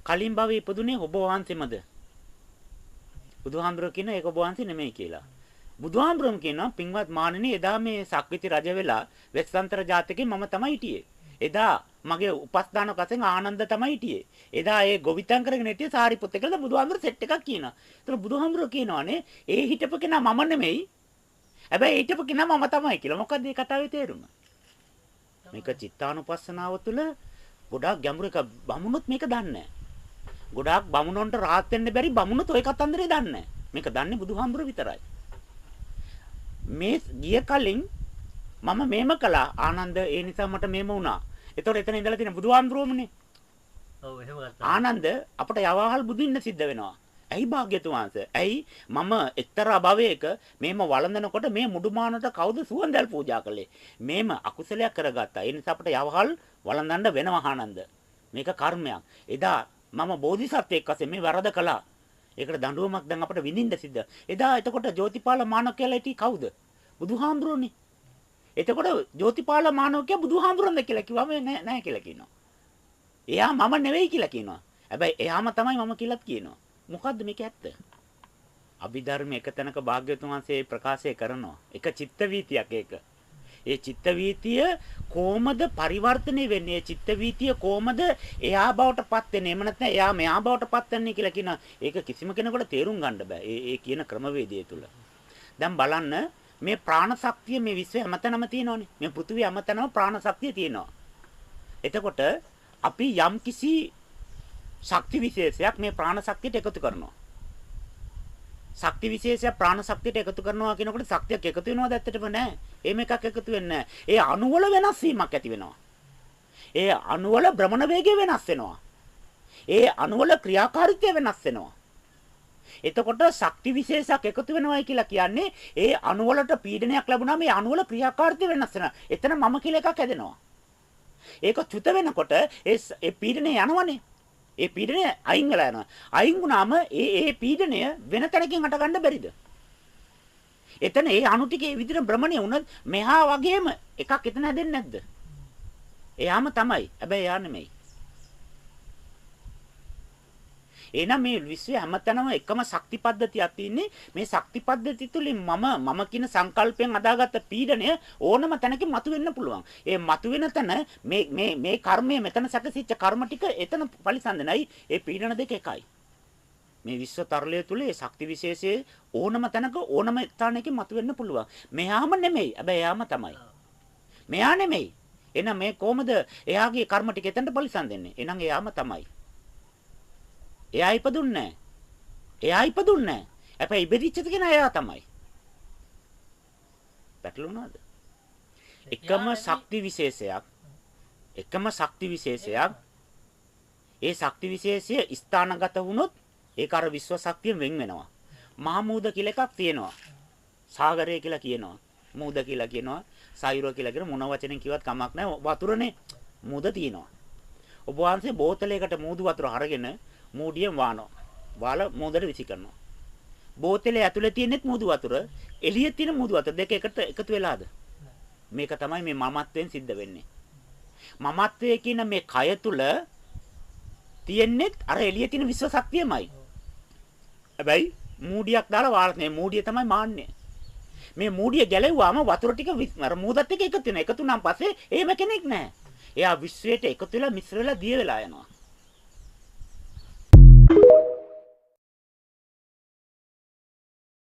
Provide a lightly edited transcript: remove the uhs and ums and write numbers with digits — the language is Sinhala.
කලින් භවයේ ඉපදුනේ ඔබ වහන්සේමද? බුදුහාමුදුරුවෝ කියන ඒක ඔබ වහන්සේ නෙමෙයි කියලා. බුදුහාමුදුරුවෝ කියනවා පින්වත් මාණෙනි එදා මේ සක්විති රජ වෙලා වෙස්සන්තර ජාතකේ මම තමයි හිටියේ. එදා මගේ උපස්ථානක වශයෙන් ආනන්ද තමයි හිටියේ. එදා ඒ ගොවිතැන් කරගෙන හිටියේ සාරිපුත්ත කියලා බුදුහාමුදුරුවෝ සෙට් එකක් කියනවා. ඒතර බුදුහාමුදුරුවෝ කියනවානේ ඒ හිටපු කෙනා මම නෙමෙයි. හැබැයි හිටපු කෙනා මම තමයි කියලා. මොකද්ද මේ කතාවේ තේරුම? මේක චිත්තානුපස්සනාව තුළ ගොඩාක් ගැඹුරු එක බමුණුත් මේක දන්නේ නැහැ. ගොඩාක් බමුණොන්ට rahat වෙන්න බැරි බමුණුත් ඔය කතන්දරේ දන්නේ නැහැ. මේක දන්නේ බුදුහාමුදුරුවෝ විතරයි. මේ ගිය කලින් මම මේම කළා ආනන්ද ඒ නිසා මට මේම වුණා. ඒතකොට එතන ඉඳලා තියෙන බුදුහාමුදුරුවෝමනේ. ඔව් එහෙම ගත්තා. ආනන්ද අපට යවාහල් බුදින්න සිද්ධ වෙනවා. ඇයි භාග්‍යතුන් වහන්සේ? ඇයි මම එක්තරා භවයක මේම වළඳනකොට මේ මුඩුමානට කවුද සුවඳල් පූජා කළේ? මේම අකුසලයක් කරගත්තා. ඒ නිසා අපට යවහල් වළඳන්න වෙනවා ආනන්ද. මේක කර්මයක්. එදා මම බෝධිසත්වයෙක් වශයෙන් මේ වරද කළා. ඒකට දඬුවමක් දැන් අපට විඳින්න සිද්ධ. එදා එතකොට ජෝතිපාල මානව කියලා හිටියේ කවුද? බුදුහාමුදුරනේ. එතකොට ජෝතිපාල මානවකයා බුදුහාමුදුරන්ද කියලා කිව්වම නෑ කියලා කියනවා. එයා මම නෙවෙයි කියලා කියනවා. හැබැයි එයාම තමයි මම කියලාත් කියනවා. මොකද්ද මේක ඇත්ත? අභිධර්ම එක තැනක භාග්‍යවතුන් වහන්සේ ප්‍රකාශය කරනවා. එක චිත්ත වීතියක් ඒක. ඒ චිත්ත වීතිය කොහමද පරිවර්තනය වෙන්නේ? චිත්ත වීතිය කොහමද එයා බවටපත් වෙන්නේ? එහෙම නැත්නම් එයා මෙයා බවටපත් වෙන්නේ කියලා කියන ඒක කිසිම කෙනෙකුට තේරුම් ගන්න බෑ. ඒ කියන ක්‍රමවේදය තුල. දැන් බලන්න මේ ප්‍රාණ ශක්තිය මේ විශ්වය හැමතැනම තියෙනවානේ. මේ පෘථිවිය හැමතැනම ප්‍රාණ ශක්තිය තියෙනවා. එතකොට අපි යම් කිසි ශක්ති විශේෂයක් මේ ප්‍රාණ ශක්තියට එකතු කරනවා. ශක්ති විශේෂය ප්‍රාණ ශක්තියට එකතු කරනවා කියනකොට ශක්තියක් එකතු වෙනවද? ඇත්තටම නෑ. එහෙම එකක් එකතු වෙන්නේ නෑ. ඒ අණු වල වෙනස් වීමක් ඇති වෙනවා. ඒ අණු වල භ්‍රමණ වේගය වෙනස් වෙනවා. ඒ අණු වල ක්‍රියාකාරීත්වය වෙනස් වෙනවා. එතකොට ශක්ති විශේෂයක් එකතු වෙනවයි කියලා කියන්නේ ඒ අණු වලට පීඩනයක් ලැබුණාම මේ අණු වල ක්‍රියාකාරීත්වය වෙනස් වෙනවා. එතන මම කියලා එකක් හැදෙනවා. ඒක චුත වෙනකොට ඒ පීඩනය යනවනේ. ඒ පීඩනය අයින් වෙලා යනවා. අයින් වුණාම ඒ පීඩනය වෙන තැනකින් හට ගන්න බැරිද? එතන ඒ අණු ටික ඒ විදිහට භ්‍රමණය වුණත් මෙහා වගේම එකක් එතන හැදෙන්නේ නැද්ද? එයාම තමයි. හැබැයි එයා නෙමෙයි. එහෙනම් මේ විශ්වයේ හැමතැනම එකම ශක්ති පද්ධතියක් තියෙන්නේ. මේ ශක්ති පද්ධතිය තුලින් මම කියන සංකල්පයෙන් අදාගත්ත පීඩනය ඕනම තැනකින් මතුවෙන්න පුළුවන්. ඒ මතුවෙන තැන මේ කර්මය මෙතන සැකසිච්ච කර්ම ටික එතන පරිසන්දනයි. ඒ පීඩන දෙක එකයි. මේ විශ්ව තරලය තුල ඒ ශක්ති විශේෂයේ ඕනම තැනක ඕනම ස්ථානයකින් මතුවෙන්න පුළුවන්. මෙයාම නෙමෙයි. හැබැයි එයාම තමයි. මෙයා නෙමෙයි. එහෙනම් මේ කොහමද එයාගේ කර්ම ටික එතනට පරිසන්දෙන්නේ? එහෙනම් එයාම තමයි. එයා ඉපදුන්නේ නැහැ. එයා ඉපදුන්නේ නැහැ. හැබැයි ඉපදිච්ච කෙනා එයා තමයි. පැටලුණාද? එකම ශක්ති විශේෂයක් ඒ ශක්ති විශේෂය ස්ථානගත වුණොත් ඒක අර විශ්ව ශක්තියෙන් වෙන් වෙනවා. මහා මූද කියලා එකක් තියෙනවා. සාගරය කියලා කියනවා. මූද කියලා කියනවා. සයුර කියලා කියන මොන වචනෙන් කිව්වත් කමක් නැහැ. වතුරනේ මූද තියෙනවා. ඔබ වහන්සේ බෝතලයකට මූදු වතුර අරගෙන මූඩියෙන් වානවා. වාලා මූදට විසි කරනවා. බෝතලේ ඇතුලේ තියෙනෙත් මූදු වතුර, එළියේ තියෙන මූදු වතුර දෙක එකට එකතු වෙලාද? මේක තමයි මේ මමත්වයෙන් සිද්ධ වෙන්නේ. මමත්වයේ කියන මේ කය තුල තියෙනෙත් අර එළියේ තියෙන විශ්ව ශක්තියමයි. හැබැයි මූඩියක් දාලා වාරත් නේ මූඩිය තමයි මාන්නේ. මේ මූඩිය ගැලෙව්වාම වතුර ටික අර මූදත් එක්ක එකතු වෙනවා. එකතු වුණාන් පස්සේ එහෙම කෙනෙක් නැහැ. එයා විශ්වයට එකතු වෙලා මිශ්‍ර වෙලා දිය වෙලා යනවා.